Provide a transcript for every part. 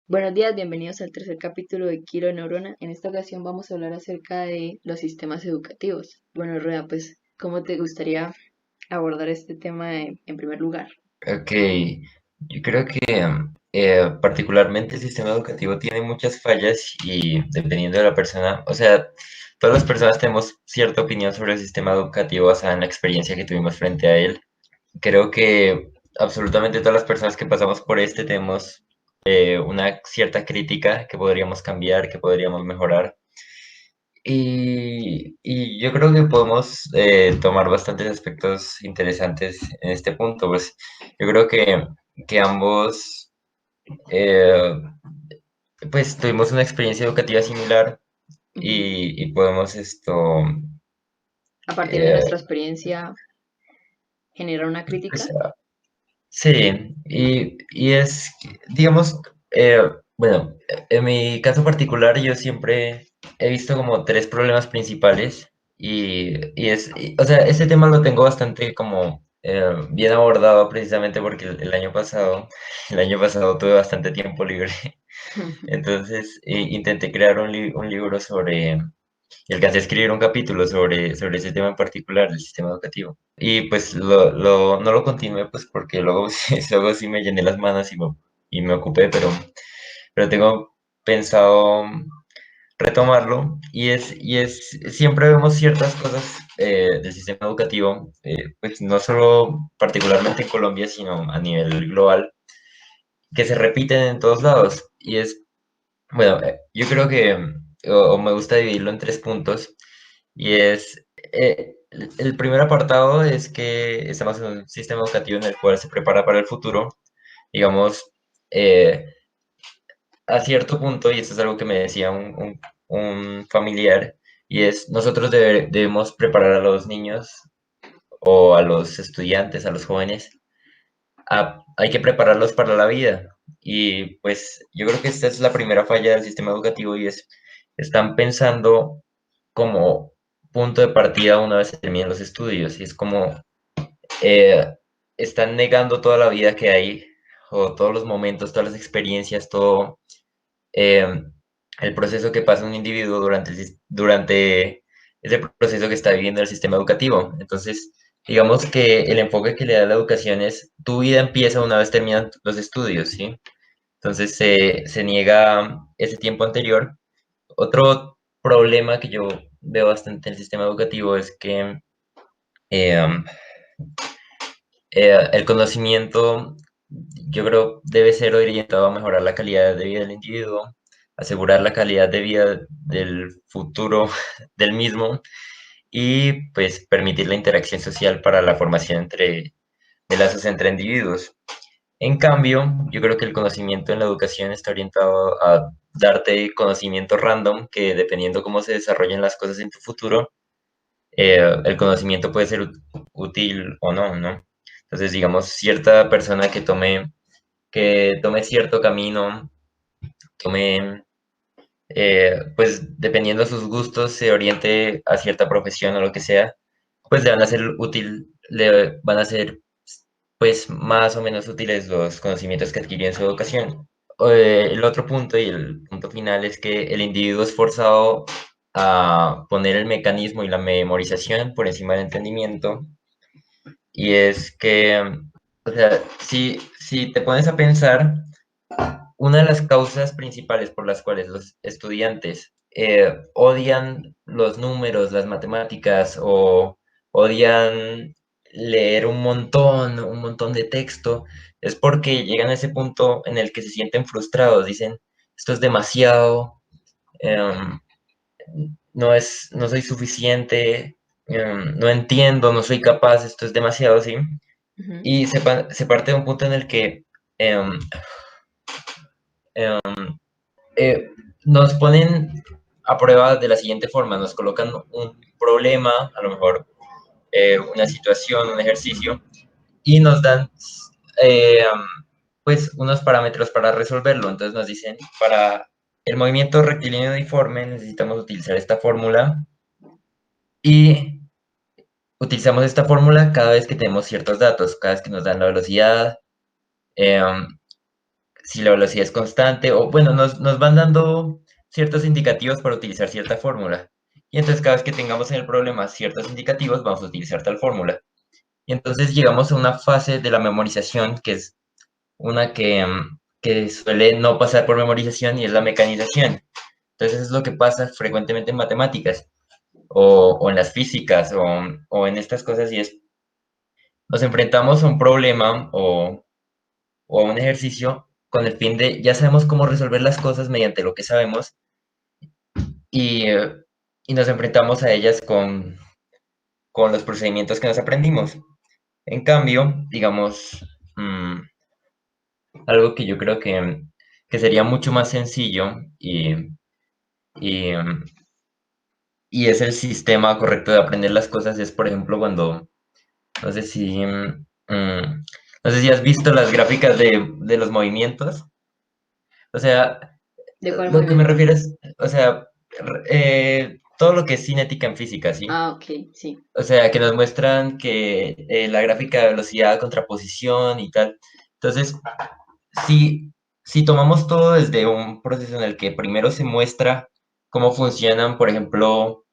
Buenos días, bienvenidos al tercer capítulo de Kiro Neurona. En esta ocasión vamos a hablar acerca de los sistemas educativos. Bueno, Rueda, pues, ¿cómo te gustaría abordar este tema en primer lugar? Ok, yo creo que particularmente el sistema educativo tiene muchas fallas y dependiendo de la persona, o sea, todas las personas tenemos cierta opinión sobre el sistema educativo basada en la experiencia que tuvimos frente a él. Creo que absolutamente todas las personas que pasamos por este tenemos una cierta crítica que podríamos cambiar, que podríamos mejorar. Y yo creo que podemos tomar bastantes aspectos interesantes en este punto, pues yo creo que ambos eh, pues tuvimos una experiencia educativa similar Ujú. y podemos A partir de eh, nuestra experiencia, generar una pues, crítica. sí, y es, digamos, eh, bueno, en mi caso particular yo siempre he visto como tres problemas principales o sea, este tema lo tengo bastante como bien abordado precisamente porque el año pasado tuve bastante tiempo libre, entonces intenté crear un libro y alcancé a escribir un capítulo sobre ese tema en particular, el sistema educativo. Y pues no lo continué pues porque luego, luego sí me llené las manos y me ocupé, pero tengo pensado retomarlo siempre vemos ciertas cosas del sistema educativo, pues no solo particularmente en Colombia, sino a nivel global, que se repiten en todos lados. Bueno, yo creo que, o me gusta dividirlo en tres puntos, y el primer apartado es que estamos en un sistema educativo en el cual se prepara para el futuro, digamos, eh, a cierto punto, y esto es algo que me decía un familiar, y es, nosotros debemos preparar a los niños o a los estudiantes, a los jóvenes, hay que prepararlos para la vida. Y pues yo creo que esta es la primera falla del sistema educativo y están pensando como punto de partida una vez se terminan los estudios y es como eh, están negando toda la vida que hay o todos los momentos, todas las experiencias, todo eh, el proceso que pasa un individuo durante ese proceso que está viviendo el sistema educativo. Entonces, digamos que el enfoque que le da la educación es tu vida empieza una vez terminan los estudios, ¿sí? Entonces se niega ese tiempo anterior. Otro problema que yo veo bastante en el sistema educativo es que eh, el conocimiento, yo creo, debe ser orientado a mejorar la calidad de vida del individuo, asegurar la calidad de vida del futuro del mismo y pues permitir la interacción social para la formación de lazos entre individuos. En cambio, yo creo que el conocimiento en la educación está orientado a darte conocimiento random que dependiendo cómo se desarrollen las cosas en tu futuro, el conocimiento puede ser útil o no, ¿no? Entonces, digamos, cierta persona que tome cierto camino, tome, pues dependiendo de sus gustos, se oriente a cierta profesión o lo que sea, pues le van a ser útil, le van a ser pues más o menos útiles los conocimientos que adquirió en su educación. El otro punto y el punto final es que el individuo es forzado a poner el mecanismo y la memorización por encima del entendimiento. Y es que, o sea, si te pones a pensar, una de las causas principales por las cuales los estudiantes odian los números, las matemáticas o odian leer un montón de texto, es porque llegan a ese punto en el que se sienten frustrados, dicen, esto es demasiado, em, no soy suficiente, no entiendo, no soy capaz, esto es demasiado, ¿sí? Ujú. Y se parte de un punto en el que em, em, eh, nos ponen a prueba de la siguiente forma, nos colocan un problema, a lo mejor una situación, un ejercicio, y nos dan eh, pues unos parámetros para resolverlo. Entonces nos dicen, para el movimiento rectilíneo uniforme necesitamos utilizar esta fórmula y utilizamos esta fórmula cada vez que tenemos ciertos datos, cada vez que nos dan la velocidad, eh, si la velocidad es constante, o bueno, nos van dando ciertos indicativos para utilizar cierta fórmula. Y entonces cada vez que tengamos en el problema ciertos indicativos, vamos a utilizar tal fórmula. Y entonces llegamos a una fase de la memorización, que es una que suele no pasar por memorización y es la mecanización. Entonces es lo que pasa frecuentemente en matemáticas o en las físicas o en estas cosas y es, nos enfrentamos a un problema o a un ejercicio con el fin de, ya sabemos cómo resolver las cosas mediante lo que sabemos y, y nos enfrentamos a ellas con los procedimientos que nos aprendimos. En cambio, digamos, mm, algo que yo creo que sería mucho más sencillo y, y es el sistema correcto de aprender las cosas, es por ejemplo cuando, no sé si, no sé si has visto las gráficas de los movimientos, o sea, ¿De cuál lo que me movimiento? refiero es, o sea, todo lo que es cinética en física, ¿sí? Ah, ok, sí. O sea, que nos muestran que la gráfica de velocidad, contraposición y tal. Entonces, si tomamos todo desde un proceso en el que primero se muestra cómo funcionan, por ejemplo,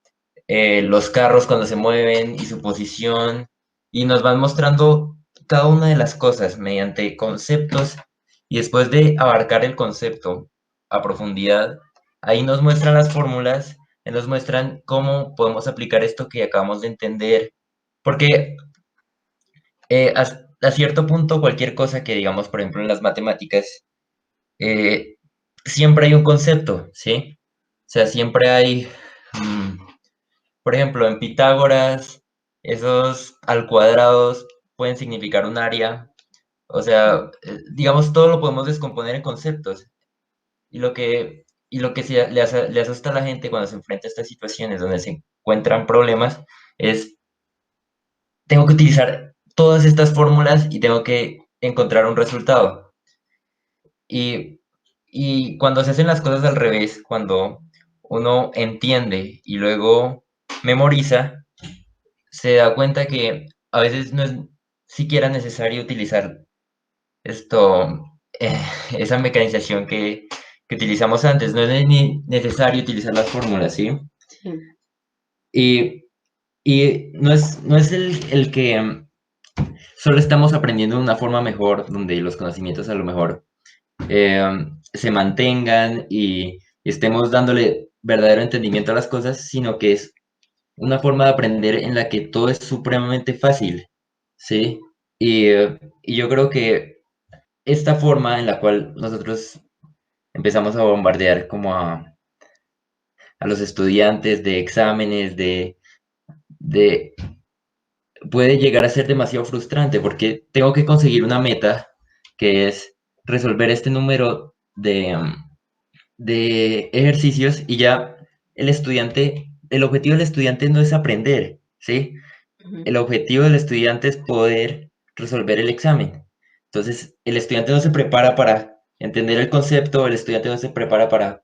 los carros cuando se mueven y su posición, y nos van mostrando cada una de las cosas mediante conceptos, y después de abarcar el concepto a profundidad, ahí nos muestran las fórmulas, y nos muestran cómo podemos aplicar esto que acabamos de entender, porque a cierto punto cualquier cosa que digamos, por ejemplo, en las matemáticas, eh, siempre hay un concepto, ¿sí? O sea, siempre hay, mm, por ejemplo, en Pitágoras, esos al cuadrados pueden significar un área. O Mm. sea, digamos, todo lo podemos descomponer en conceptos. Y lo que le asusta a la gente cuando se enfrenta a estas situaciones donde se encuentran problemas es, tengo que utilizar todas estas fórmulas y tengo que encontrar un resultado. Y, y cuando se hacen las cosas al revés, cuando uno entiende y luego memoriza, se da cuenta que a veces no es siquiera necesario utilizar esto, eh, esa mecanización que utilizamos antes, no es ni necesario utilizar las fórmulas, ¿sí? Sí. Y, y no es el que solo estamos aprendiendo de una forma mejor, donde los conocimientos a lo mejor se mantengan y estemos dándole verdadero entendimiento a las cosas, sino que es una forma de aprender en la que todo es supremamente fácil, ¿sí? Y yo creo que esta forma en la cual nosotros empezamos a bombardear como a los estudiantes de exámenes, de, puede llegar a ser demasiado frustrante porque tengo que conseguir una meta que es resolver este número de ejercicios y ya el estudiante, el objetivo del estudiante no es aprender, ¿sí? Ujú. El objetivo del estudiante es poder resolver el examen. Entonces, el estudiante no se prepara para entender el concepto, el estudiante no se prepara para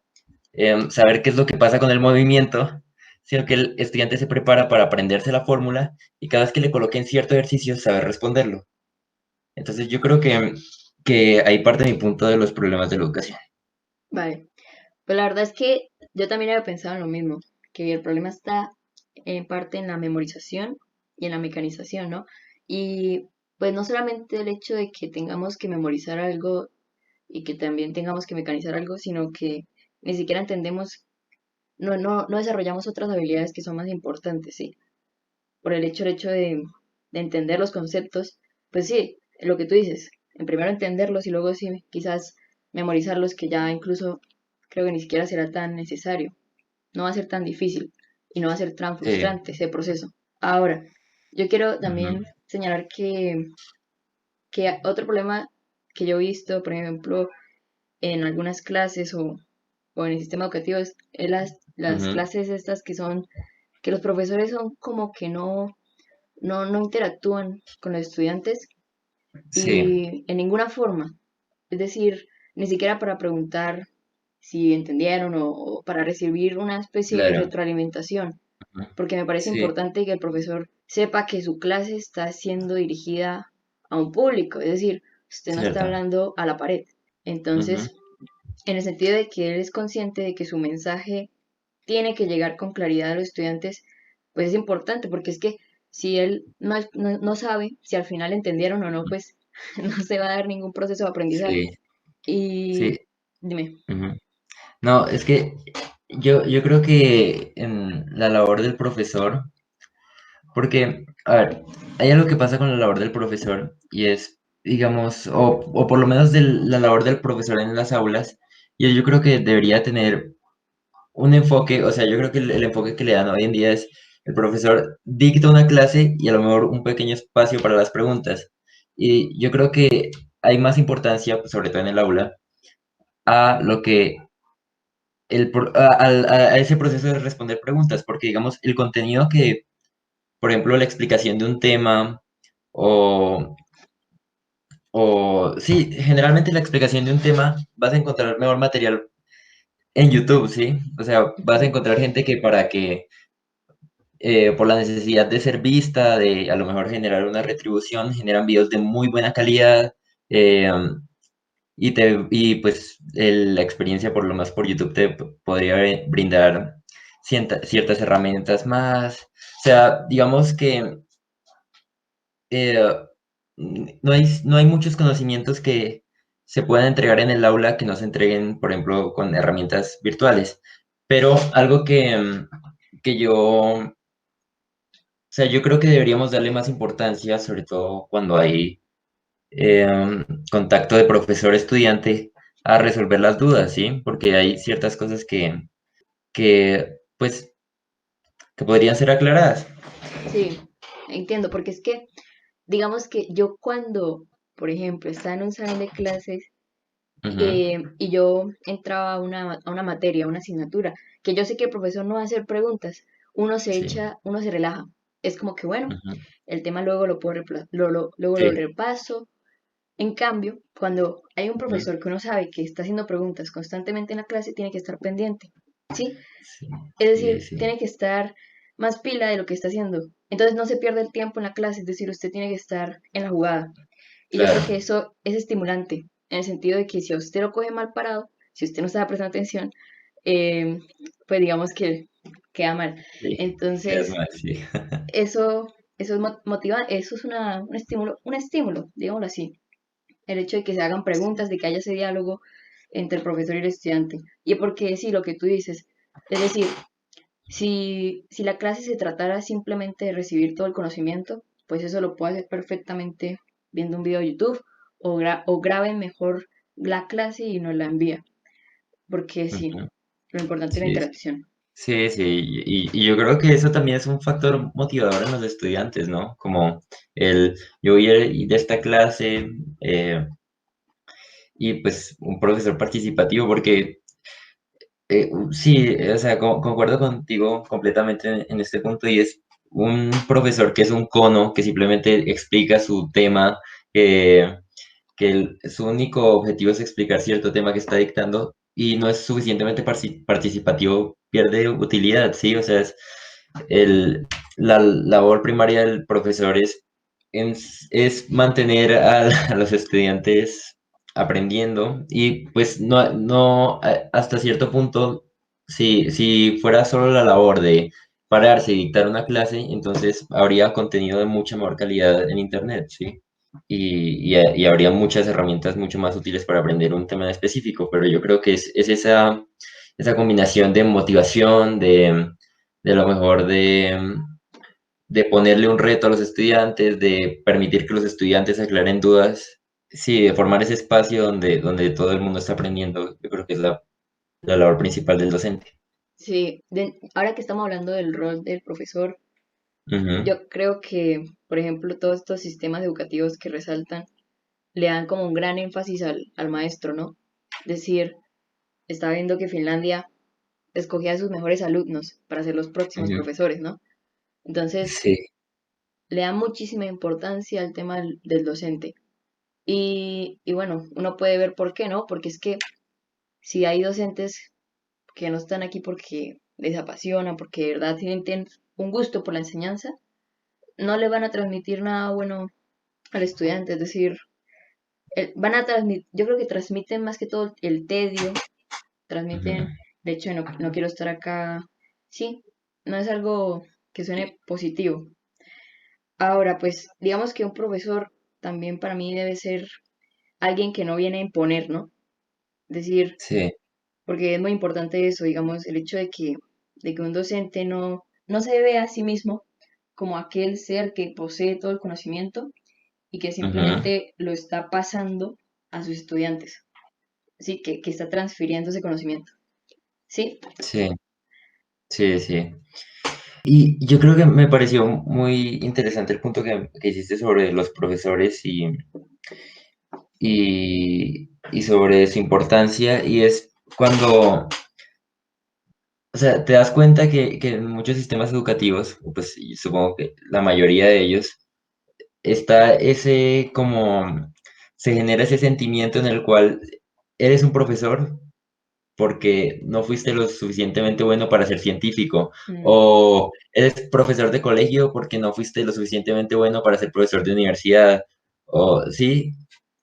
saber qué es lo que pasa con el movimiento, sino que el estudiante se prepara para aprenderse la fórmula y cada vez que le coloquen cierto ejercicio, saber responderlo. Entonces, yo creo que ahí parte mi punto de los problemas de la educación. Vale. Pues la verdad es que yo también había pensado en lo mismo, que el problema está en parte en la memorización y en la mecanización, ¿no? Y pues no solamente el hecho de que tengamos que memorizar algo y que también tengamos que mecanizar algo, sino que ni siquiera entendemos, no desarrollamos otras habilidades que son más importantes, ¿sí? Por el hecho de entender los conceptos, pues sí, lo que tú dices, en primero entenderlos y luego sí, quizás memorizarlos, que ya incluso creo que ni siquiera será tan necesario, no va a ser tan difícil y no va a ser tan Sí. frustrante ese proceso. Ahora, yo quiero Ujú, también señalar que otro problema que yo he visto, por ejemplo, en algunas clases o en el sistema educativo es las ujú. clases estas que son, que los profesores son como que no interactúan con los estudiantes Sí, y en ninguna forma. Es decir, ni siquiera para preguntar si entendieron o para recibir una especie de claro. retroalimentación, Ujú. porque me parece Sí, importante que el profesor sepa que su clase está siendo dirigida a un público, es decir, usted no está cierto. hablando a la pared. ujú, Entonces, en el sentido de que él es consciente de que su mensaje tiene que llegar con claridad a los estudiantes, pues es importante, porque es que si él no sabe si al final entendieron o no, pues no se va a dar ningún proceso de aprendizaje. sí, sí, Y dime, ujú. No, es que yo creo que en la labor del profesor, porque, a ver, hay algo que pasa con la labor del profesor y es, digamos, o por lo menos de la labor del profesor en las aulas, y yo creo que debería tener un enfoque, o sea, yo creo que el enfoque que le dan hoy en día es el profesor dicta una clase y a lo mejor un pequeño espacio para las preguntas. Y yo creo que hay más importancia, pues, sobre todo en el aula, a lo que a ese proceso de responder preguntas, porque digamos, el contenido que, por ejemplo, la explicación de un tema o, o sí, generalmente la explicación de un tema vas a encontrar mejor material en YouTube, ¿sí? O sea, vas a ujú, encontrar gente que para que por la necesidad de ser vista, de a lo mejor generar una retribución, generan videos de muy buena calidad eh, y pues la experiencia por lo más por YouTube te podría brindar ciertas herramientas más. O sea, digamos que eh, no hay muchos conocimientos que se puedan entregar en el aula que no se entreguen, por ejemplo, con herramientas virtuales. Pero algo que yo o sea, yo creo que deberíamos darle más importancia, sobre todo cuando hay contacto de profesor-estudiante, a resolver las dudas, ¿sí? Porque hay ciertas cosas pues, que podrían ser aclaradas. sí, entiendo, porque es que, digamos que yo cuando, por ejemplo, estaba en un salón de clases Ujú, y yo entraba a una materia, a una asignatura, que yo sé que el profesor no va a hacer preguntas, sí, uno se relaja. Es como que, bueno, ujú, el tema luego lo puedo luego lo sí, repaso. En cambio, cuando hay un ujú, profesor que uno sabe que está haciendo preguntas constantemente en la clase, tiene que estar pendiente, ¿sí? sí, Es sí, decir, sí, tiene que estar más pila de lo que está haciendo. Entonces no se pierde el tiempo en la clase, es decir, usted tiene que estar en la jugada. Y yo creo claro, que eso es estimulante, en el sentido de que si a usted lo coge mal parado, si usted no está prestando atención, eh, pues digamos que queda mal. sí, es Entonces, más, sí. eso es motiva, eso es un estímulo, digámoslo así. El hecho de que se hagan preguntas, de que haya ese diálogo entre el profesor y el estudiante. Y porque sí, lo que tú dices, es decir, si la clase se tratara simplemente de recibir todo el conocimiento, pues eso lo puede hacer perfectamente viendo un video de YouTube o graben mejor la clase y nos la envía, porque sí, Ujú, lo importante es la sí, interacción. sí, sí, y yo creo que eso también es un factor motivador en los estudiantes, ¿no? Como yo voy a ir de esta clase, eh, y pues un profesor participativo, porque sí, o sea, concuerdo contigo completamente en este punto y es un profesor que es un cono, que simplemente explica su tema, su único objetivo es explicar cierto tema que está dictando y no es suficientemente participativo, pierde utilidad, ¿sí? O sea, la labor primaria del profesor es mantener a los estudiantes aprendiendo y pues hasta cierto punto, si fuera solo la labor de pararse y dictar una clase, entonces habría contenido de mucha mejor calidad en Internet, ¿sí? Y habría muchas herramientas mucho más útiles para aprender un tema en específico, pero yo creo que es esa combinación de motivación, de lo mejor de ponerle un reto a los estudiantes, de permitir que los estudiantes aclaren dudas, sí, de formar ese espacio donde todo el mundo está aprendiendo, yo creo que es la labor principal del docente. Sí, ahora que estamos hablando del rol del profesor, Ujú, yo creo que, por ejemplo, todos estos sistemas educativos que resaltan le dan como un gran énfasis al maestro, ¿no? Es decir, está viendo que Finlandia escogía a sus mejores alumnos para ser los próximos ujú, profesores, ¿no? Entonces, sí, le da muchísima importancia al tema del docente. Y bueno, uno puede ver por qué, ¿no? Porque es que si hay docentes que no están aquí porque les apasiona, porque de verdad tienen un gusto por la enseñanza, no le van a transmitir nada bueno al estudiante. Es decir, van a transmitir, yo creo que transmiten más que todo el tedio, Ujú. transmiten el hecho de no quiero estar acá. Sí, no es algo que suene positivo. Ahora, pues, digamos que un profesor también para mí debe ser alguien que no viene a imponer, ¿no? Es decir, Sí, porque es muy importante eso, digamos, el hecho de que un docente no se ve a sí mismo como aquel ser que posee todo el conocimiento y que ujú. simplemente lo está pasando a sus estudiantes, ¿sí? Que está transfiriendo ese conocimiento, ¿sí? Sí, sí, sí. Y yo creo que me pareció muy interesante el punto que hiciste sobre los profesores y sobre su importancia, y es cuando, o sea, te das cuenta que en muchos sistemas educativos, pues y supongo que la mayoría de ellos, está ese como, se genera ese sentimiento en el cual eres un profesor porque no fuiste lo suficientemente bueno para ser científico, Mm, o eres profesor de colegio porque no fuiste lo suficientemente bueno para ser profesor de universidad, o sí,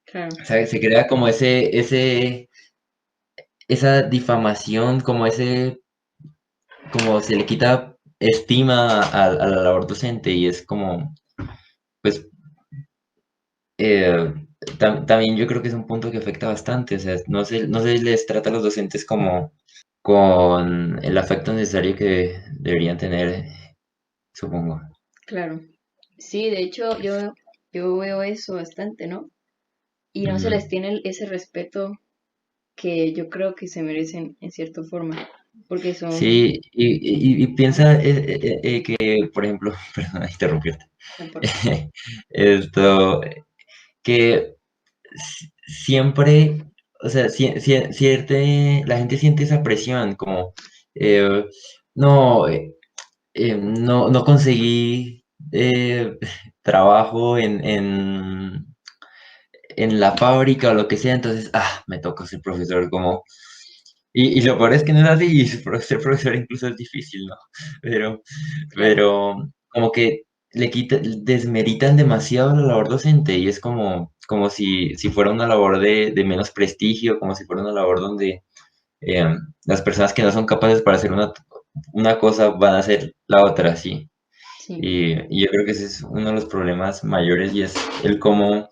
claro, o sea, se crea como esa difamación, como se le quita estima a la labor docente, y es como, pues, eh, también yo creo que es un punto que afecta bastante, o sea, no se les trata a los docentes como con el afecto necesario que deberían tener, supongo. claro. Sí, de hecho, yo veo eso bastante, ¿no? Y no se les Ujú. tiene ese respeto que yo creo que se merecen en cierta forma, porque son, Sí, y piensa que, por ejemplo, perdona interrumpirte, no importa, esto, que siempre, o sea, la gente siente esa presión, como, eh, no, no conseguí trabajo en la fábrica o lo que sea, entonces, me toca ser profesor, como, y lo peor es que no es así, y ser profesor incluso es difícil, ¿no? Pero, claro, pero como que desmeritan demasiado la labor docente, y es como si fuera una labor de menos prestigio, como si fuera una labor donde eh, las personas que no son capaces para hacer una cosa van a hacer la otra, sí. sí, Y yo creo que ese es uno de los problemas mayores, y es el cómo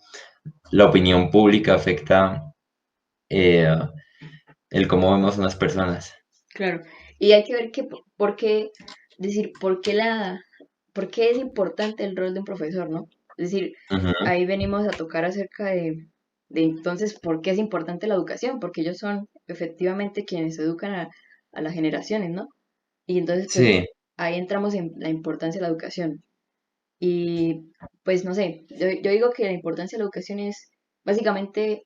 la opinión pública afecta eh, el cómo vemos unas personas. claro. Y hay que ver por qué, decir, por qué es importante el rol de un profesor, ¿no? Es decir, Ujú. ahí venimos a tocar acerca de entonces por qué es importante la educación, porque ellos son efectivamente quienes educan a las generaciones, ¿no? Y entonces, pues, Sí, ahí entramos en la importancia de la educación. Y pues no sé, yo digo que la importancia de la educación es básicamente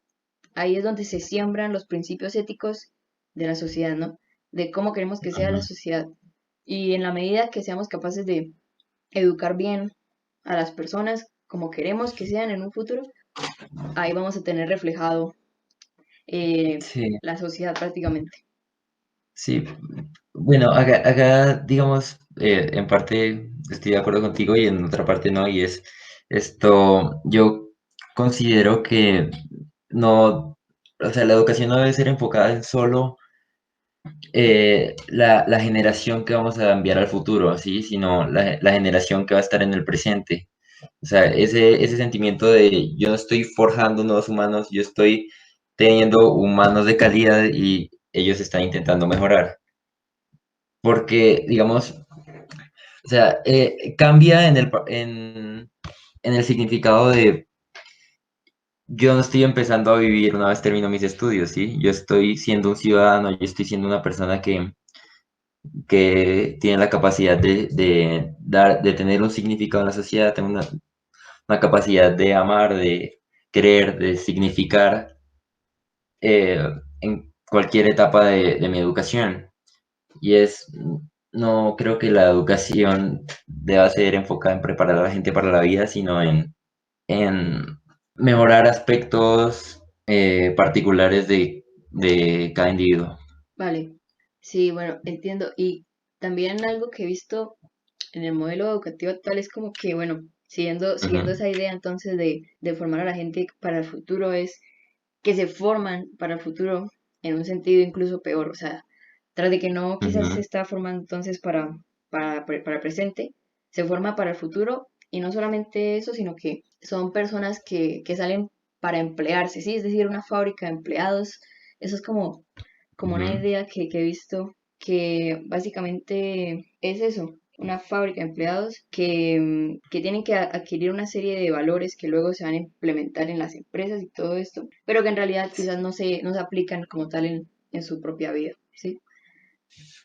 ahí es donde se siembran los principios éticos de la sociedad, ¿no? De cómo queremos que sea la ujú. sociedad. Y en la medida que seamos capaces de educar bien a las personas como queremos que sean en un futuro, ahí vamos a tener reflejado Sí, la sociedad prácticamente. sí. Bueno, acá, digamos, en parte estoy de acuerdo contigo y en otra parte no, y es esto, yo considero que no, o sea, la educación no debe ser enfocada en solo la generación que vamos a enviar al futuro, ¿sí? Sino la generación que va a estar en el presente. O sea, ese sentimiento de yo no estoy forjando nuevos humanos, yo estoy teniendo humanos de calidad y ellos están intentando mejorar. Porque, digamos, o sea, cambia en el significado de yo no estoy empezando a vivir una vez termino mis estudios, ¿sí? Yo estoy siendo un ciudadano, yo estoy siendo una persona que tiene la capacidad de tener un significado en la sociedad, tener una capacidad de amar, de querer, de significar eh, en cualquier etapa de mi educación. Y no creo que la educación deba ser enfocada en preparar a la gente para la vida, sino en mejorar aspectos particulares de cada individuo. Vale, sí, bueno, entiendo. Y también algo que he visto en el modelo educativo actual es como que, bueno, Siguiendo Ujú, esa idea entonces de formar a la gente para el futuro es que se forman para el futuro en un sentido incluso peor, o sea, tras de que no quizás se ujú, está formando entonces para el presente, se forma para el futuro y no solamente eso, sino que son personas que salen para emplearse, ¿sí? Es decir, una fábrica de empleados, eso es como una ujú. idea que he visto que básicamente es eso, una fábrica de empleados que tienen que adquirir una serie de valores que luego se van a implementar en las empresas y todo esto, pero que en realidad quizás no se aplican como tal en su propia vida, ¿sí?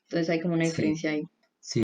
Entonces hay como una Sí, diferencia ahí.